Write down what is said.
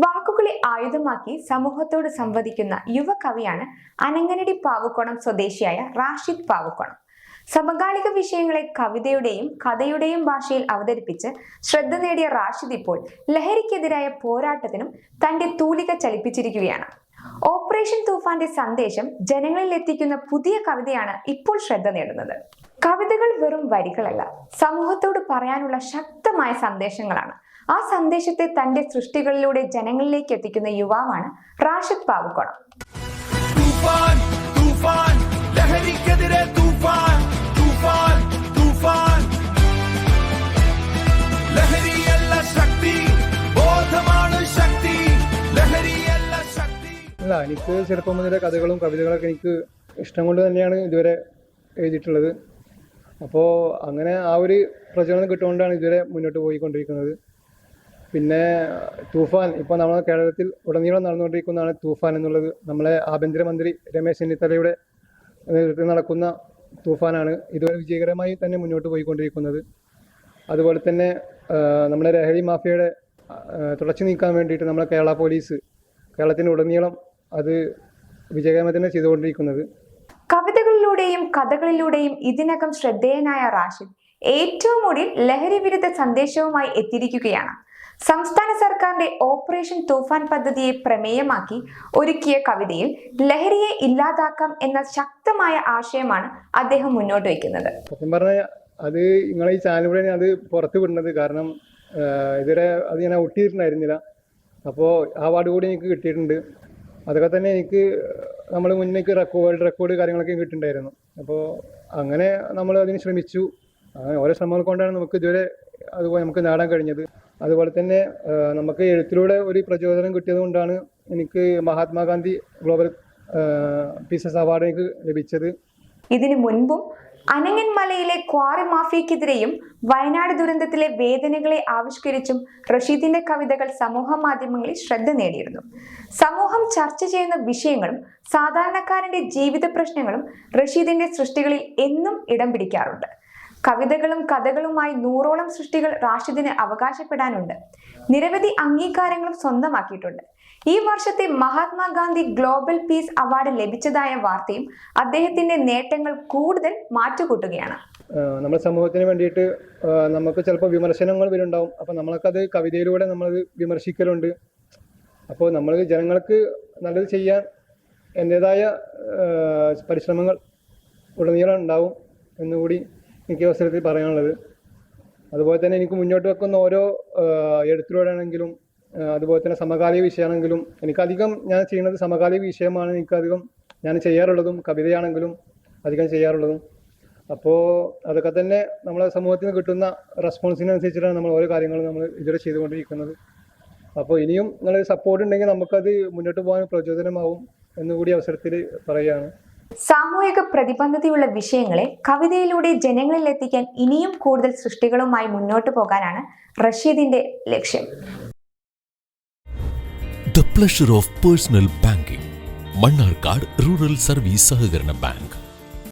വാക്കുകളെ ആയുധമാക്കി സമൂഹത്തോട് സംവദിക്കുന്ന യുവകവിയാണ് അനങ്ങനടി പാവുക്കോണം സ്വദേശിയായ റാഷിദ് പാവുക്കോണം. സമകാലിക വിഷയങ്ങളെ കവിതയുടെയും കഥയുടെയും ഭാഷയിൽ അവതരിപ്പിച്ച് ശ്രദ്ധ നേടിയ റാഷിദ് ഇപ്പോൾ ലഹരിക്കെതിരായ പോരാട്ടത്തിനും തന്റെ തൂലിക ചലിപ്പിച്ചിരിക്കുകയാണ്. ഓപ്പറേഷൻ തൂഫാന്റെ സന്ദേശം ജനങ്ങളിൽ എത്തിക്കുന്ന പുതിയ കവിതയാണ് ഇപ്പോൾ ശ്രദ്ധ നേടുന്നത്. കവിതകൾ വെറും വരികളല്ല, സമൂഹത്തോട് പറയാനുള്ള ശക്തമായ സന്ദേശങ്ങളാണ്. ആ സന്ദേശത്തെ തന്റെ സൃഷ്ടികളിലൂടെ ജനങ്ങളിലേക്ക് എത്തിക്കുന്ന യുവാവാണ് റാഷിദ് പാവുക്കോണം. അല്ല, എനിക്ക് ചെറുപ്പം മുതലേ കഥകളും കവിതകളൊക്കെ എനിക്ക് ഇഷ്ടം കൊണ്ട് തന്നെയാണ് ഇതുവരെ എഴുതിയിട്ടുള്ളത്. അപ്പോൾ അങ്ങനെ ആ ഒരു പ്രചോദനം കിട്ടുകൊണ്ടാണ് ഇതുവരെ മുന്നോട്ട് പോയിക്കൊണ്ടിരിക്കുന്നത്. പിന്നെ തൂഫാൻ ഇപ്പോൾ നമ്മുടെ കേരളത്തിൽ ഉടനീളം നടന്നുകൊണ്ടിരിക്കുന്നതാണ് തൂഫാൻ എന്നുള്ളത്. നമ്മളെ ആഭ്യന്തരമന്ത്രി രമേശ് ചെന്നിത്തലയുടെ നേതൃത്വത്തിൽ നടക്കുന്ന തൂഫാനാണ് ഇതുവരെ വിജയകരമായി തന്നെ മുന്നോട്ട് പോയിക്കൊണ്ടിരിക്കുന്നത്. അതുപോലെ തന്നെ നമ്മുടെ ലഹരി മാഫിയയുടെ തുടച്ചു നീക്കാൻ വേണ്ടിയിട്ട് നമ്മളെ കേരള പോലീസ് കേരളത്തിനുടനീളം അത് വിജയകരമായി തന്നെ ചെയ്തുകൊണ്ടിരിക്കുന്നത്. കവിതകളിലൂടെയും കഥകളിലൂടെയും ഇതിനകം ശ്രദ്ധേയനായ റാഷിദ് ഏറ്റവും ഒടുവിൽ ലഹരി വിരുദ്ധ സന്ദേശവുമായി എത്തിയിരിക്കുകയാണ്. സംസ്ഥാന സർക്കാരിന്റെ ഓപ്പറേഷൻ തൂഫാൻ പദ്ധതിയെ പ്രമേയമാക്കി ഒരുക്കിയ കവിതയിൽ ലഹരിയെ ഇല്ലാതാക്കാം എന്ന ശക്തമായ ആശയമാണ് അദ്ദേഹം മുന്നോട്ട് വയ്ക്കുന്നത്. സത്യം പറഞ്ഞാൽ അത് നിങ്ങളെ ഈ ചാനലിലൂടെ അത് പുറത്തു വിടുന്നത്. കാരണം ഇതുവരെ അത് ഞാൻ ഒട്ടിയിട്ടുണ്ടായിരുന്നില്ല. അപ്പോൾ ആ അവാർഡ് കൂടി എനിക്ക് കിട്ടിയിട്ടുണ്ട്. അതൊക്കെ തന്നെ എനിക്ക് നമ്മൾ മുന്നേക്ക് വേൾഡ് റെക്കോർഡ് കാര്യങ്ങളൊക്കെ കിട്ടിയിട്ടുണ്ടായിരുന്നു. അപ്പോൾ അങ്ങനെ നമ്മൾ അതിന് ശ്രമിച്ചു. അങ്ങനെ ഓരോ ശ്രമങ്ങൾ കൊണ്ടാണ് നമുക്ക് ഇതുവരെ അതുപോലെ നമുക്ക് നേടാൻ കഴിഞ്ഞത്. അതുപോലെ തന്നെ നമുക്ക് എഴുത്തിലൂടെ ഒരു പ്രചോദനം കിട്ടിയത് കൊണ്ടാണ് എനിക്ക് മഹാത്മാഗാന്ധി ഗ്ലോബൽ പീസസ് അവാർഡ് എനിക്ക് ലഭിച്ചത്. ഇതിനു മുൻപും അനങ്ങൻ മലയിലെ ക്വാറി മാഫിയക്കെതിരെയും വയനാട് ദുരന്തത്തിലെ വേദനകളെ ആവിഷ്കരിച്ചും റഷീദിന്റെ കവിതകൾ സമൂഹ മാധ്യമങ്ങളിൽ ശ്രദ്ധ നേടിയിരുന്നു. സമൂഹം ചർച്ച ചെയ്യുന്ന വിഷയങ്ങളും സാധാരണക്കാരന്റെ ജീവിത പ്രശ്നങ്ങളും റഷീദിന്റെ സൃഷ്ടികളിൽ എന്നും ഇടം പിടിക്കാറുണ്ട്. കവിതകളും കഥകളുമായി 100ഓളം സൃഷ്ടികൾ റാഷിദിന് അവകാശപ്പെടാനുണ്ട്. നിരവധി അംഗീകാരങ്ങളും സ്വന്തമാക്കിയിട്ടുണ്ട്. ഈ വർഷത്തെ മഹാത്മാഗാന്ധി ഗ്ലോബൽ പീസ് അവാർഡ് ലഭിച്ചതായ വാർത്തയും അദ്ദേഹത്തിന്റെ നേട്ടങ്ങൾ കൂടുതൽ മാറ്റുകൂട്ടുകയാണ്. നമ്മുടെ സമൂഹത്തിന് വേണ്ടിയിട്ട് നമുക്ക് ചിലപ്പോൾ വിമർശനങ്ങൾ വരുന്നുണ്ടാവും. അപ്പോൾ നമ്മളൊക്കെ കവിതയിലൂടെ നമ്മളത് വിമർശിക്കലുണ്ട്. അപ്പോൾ നമ്മൾ ജനങ്ങൾക്ക് നല്ലത് ചെയ്യാൻ എൻ്റേതായ പരിശ്രമങ്ങൾ ഉടനീളം ഉണ്ടാവും എന്നുകൂടി എനിക്ക് അവസരത്തിൽ പറയാനുള്ളത്. അതുപോലെ തന്നെ എനിക്ക് മുന്നോട്ട് വെക്കുന്ന ഓരോ എഴുത്തിലൂടെയാണെങ്കിലും അതുപോലെ തന്നെ സമകാലിക വിഷയമാണെങ്കിലും എനിക്കധികം ഞാൻ ചെയ്യുന്നത് സമകാലിക വിഷയമാണ് എനിക്കധികം ഞാൻ ചെയ്യാറുള്ളതും കവിതയാണെങ്കിലും അധികം ചെയ്യാറുള്ളതും. അപ്പോൾ അതൊക്കെ തന്നെ നമ്മളെ സമൂഹത്തിന് കിട്ടുന്ന റെസ്പോൺസിനനുസരിച്ചിട്ടാണ് നമ്മൾ ഓരോ കാര്യങ്ങളും നമ്മൾ ഇതുവരെ ചെയ്തുകൊണ്ടിരിക്കുന്നത്. അപ്പോൾ ഇനിയും നിങ്ങളൊരു സപ്പോർട്ട് ഉണ്ടെങ്കിൽ നമുക്കത് മുന്നോട്ട് പോകാൻ പ്രചോദനമാവും എന്നുകൂടി അവസരത്തിൽ പറയുകയാണ്. സാമൂഹിക പ്രതിബദ്ധതയുള്ള വിഷയങ്ങളെ കവിതയിലൂടെ ജനങ്ങളിൽ എത്തിക്കാൻ ഇനിയും കൂടുതൽ സൃഷ്ടികളുമായി മുന്നോട്ട് പോകാനാണ് റഷീദിന്റെ ലക്ഷ്യം. The pleasure of personal banking. Mannarkkad rural service സഹകരണ ബാങ്ക്.